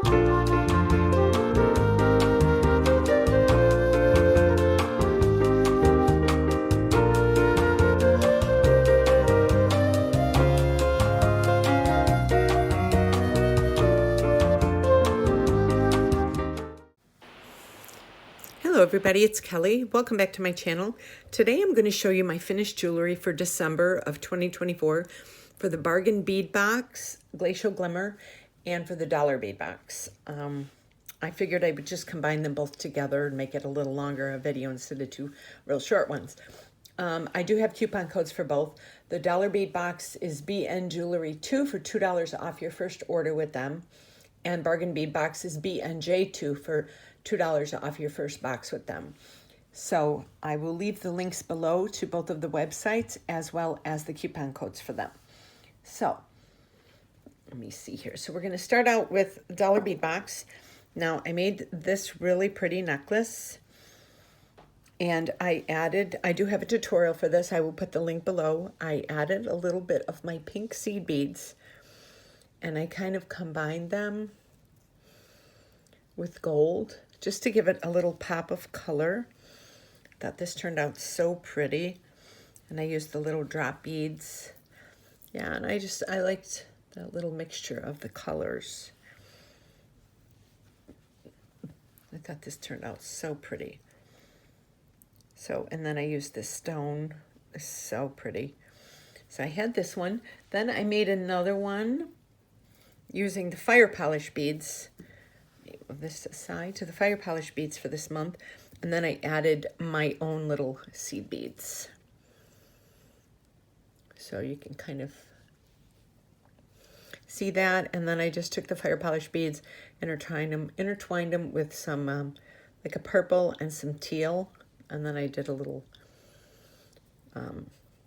Hello everybody, it's Kelly. Welcome back to my channel. Today I'm going to show you my finished jewelry for December of 2024 for the Bargain Bead Box, Glacial Glimmer, and for the Dollar Bead Box. I figured I would just combine them both together and make it a little longer a video instead of two real short ones. I do have coupon codes for both. The Dollar Bead Box is BNJewelry2 for $2 off your first order with them. And Bargain Bead Box is BNJ2 for $2 off your first box with them. So I will leave the links below to both of the websites as well as the coupon codes for them. So let me see here. So we're going to start out with Dollar Bead Box. Now I made this really pretty necklace and I do have a tutorial for this. I will put the link below. I added a little bit of my pink seed beads and I kind of combined them with gold just to give it a little pop of color. I thought this turned out so pretty. And I used the little drop beads. Yeah, and I liked that little mixture of the colors. I thought this turned out so pretty. So, and then I used this stone. It's so pretty. So I had this one. Then I made another one using the fire polish beads. This aside to the fire polish beads for this month, and then I added my own little seed beads, so you can kind of see that. And then I just took the fire polish beads, intertwined them with some like a purple and some teal, and then I did a little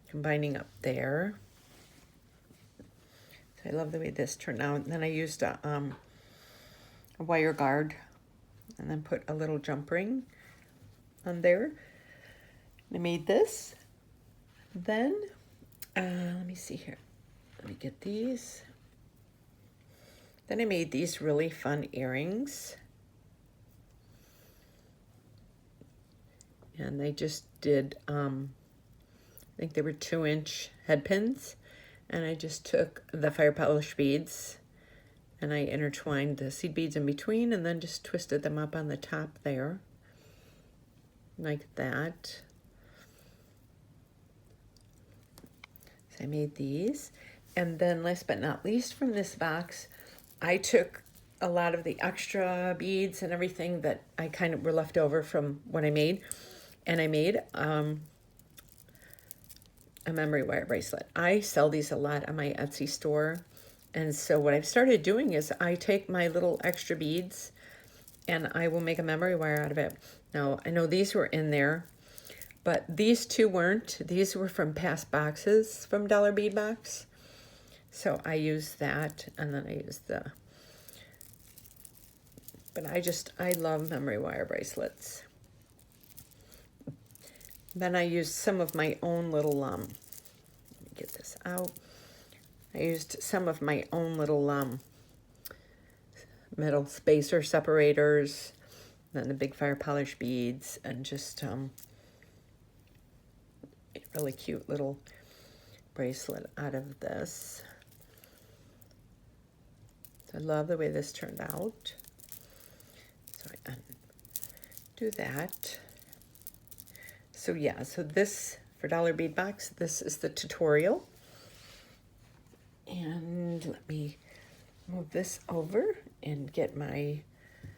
combining up there. So I love the way this turned out. And then I used a wire guard and then put a little jump ring on there. I made this. Then let me see here, let me get these. Then I made these really fun earrings, and I just did I think they were 2-inch head pins, and I just took the fire polish beads and I intertwined the seed beads in between and then just twisted them up on the top there, like that. So I made these. And then last but not least from this box, I took a lot of the extra beads and everything that I kind of were left over from what I made, and I made a memory wire bracelet. I sell these a lot on my Etsy store. And so what I've started doing is I take my little extra beads and I will make a memory wire out of it. Now, I know these were in there, but these two weren't. These were from past boxes from Dollar Bead Box. So I used that, and then I used the, but I love memory wire bracelets. Then I used some of my own little, let me get this out. I used some of my own little metal spacer separators, then the big fire polish beads, and just a really cute little bracelet out of this. So I love the way this turned out. So I undo that. So yeah, so this, for Dollar Bead Box, this is the tutorial. And let me move this over and get my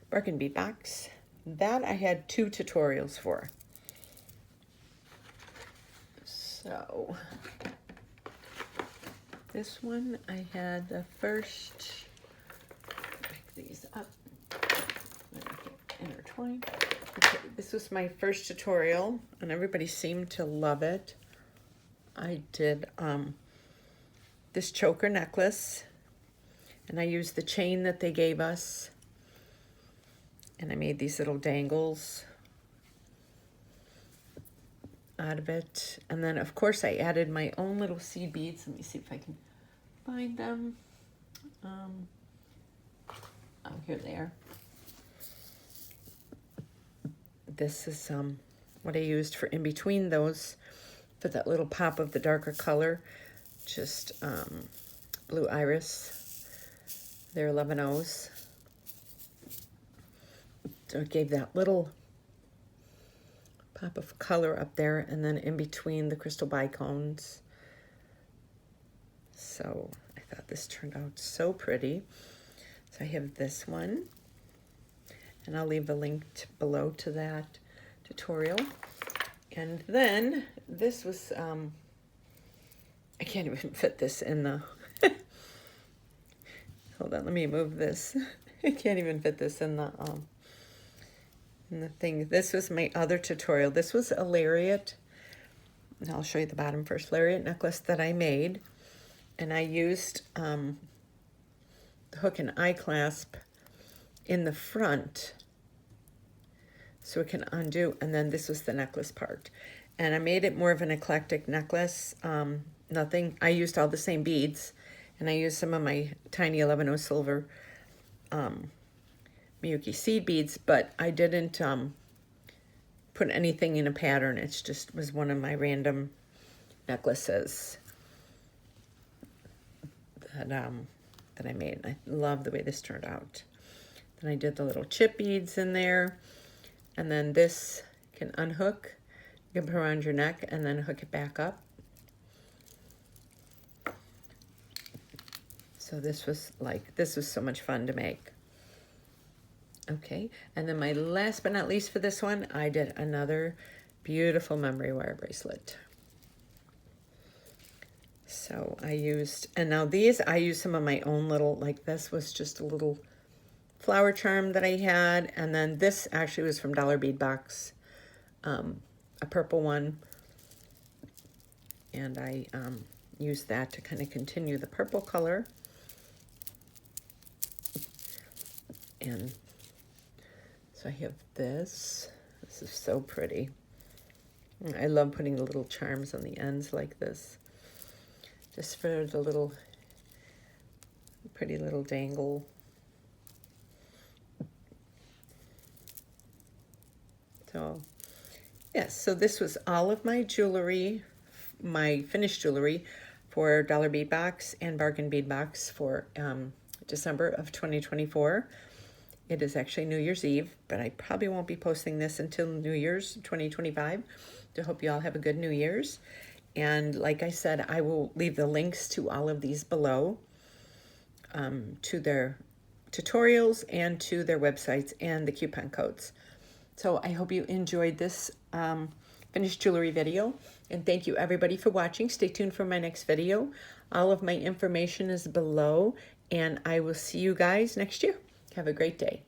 Bargain Bead Box. That I had 2 tutorials for. So this one I had the first, pick these up, intertwine. Okay, this was my first tutorial and everybody seemed to love it. I did this choker necklace, and I used the chain that they gave us, and I made these little dangles out of it. And then of course I added my own little seed beads. Let me see if I can find them. Oh, here they are. This is what I used for in between those, for that little pop of the darker color. Just blue iris. They're 11-0s. So it gave that little pop of color up there, and then in between the crystal bicones. So I thought this turned out so pretty. So I have this one, and I'll leave a link below to that tutorial. And then this was, I can't even fit this in the, hold on, let me move this. I can't even fit this in the thing. This was my other tutorial. This was a lariat, and I'll show you the bottom first, lariat necklace that I made. And I used the hook and eye clasp in the front so it can undo, and then this was the necklace part. And I made it more of an eclectic necklace. I used all the same beads, and I used some of my tiny 11-0 silver Miyuki seed beads, but I didn't put anything in a pattern. It just was one of my random necklaces that I made. I love the way this turned out. Then I did the little chip beads in there, and then this can unhook. You can put around your neck and then hook it back up. So this was so much fun to make. Okay, and then my last but not least for this one, I did another beautiful memory wire bracelet. So I used, and now these, I used some of my own little, like this was just a little flower charm that I had, and then this actually was from Bead Box, a purple one, and I used that to kind of continue the purple color. And so I have this. This is so pretty. I love putting the little charms on the ends like this, just for the little pretty little dangle. So yes, so this was all of my jewelry, my finished jewelry for Bead Box and Bargain Bead Box for December of 2024. It is actually New Year's Eve, but I probably won't be posting this until New Year's 2025. So I hope you all have a good New Year's. And like I said, I will leave the links to all of these below, to their tutorials and to their websites and the coupon codes. So I hope you enjoyed this finished jewelry video. And thank you everybody for watching. Stay tuned for my next video. All of my information is below, and I will see you guys next year. Have a great day.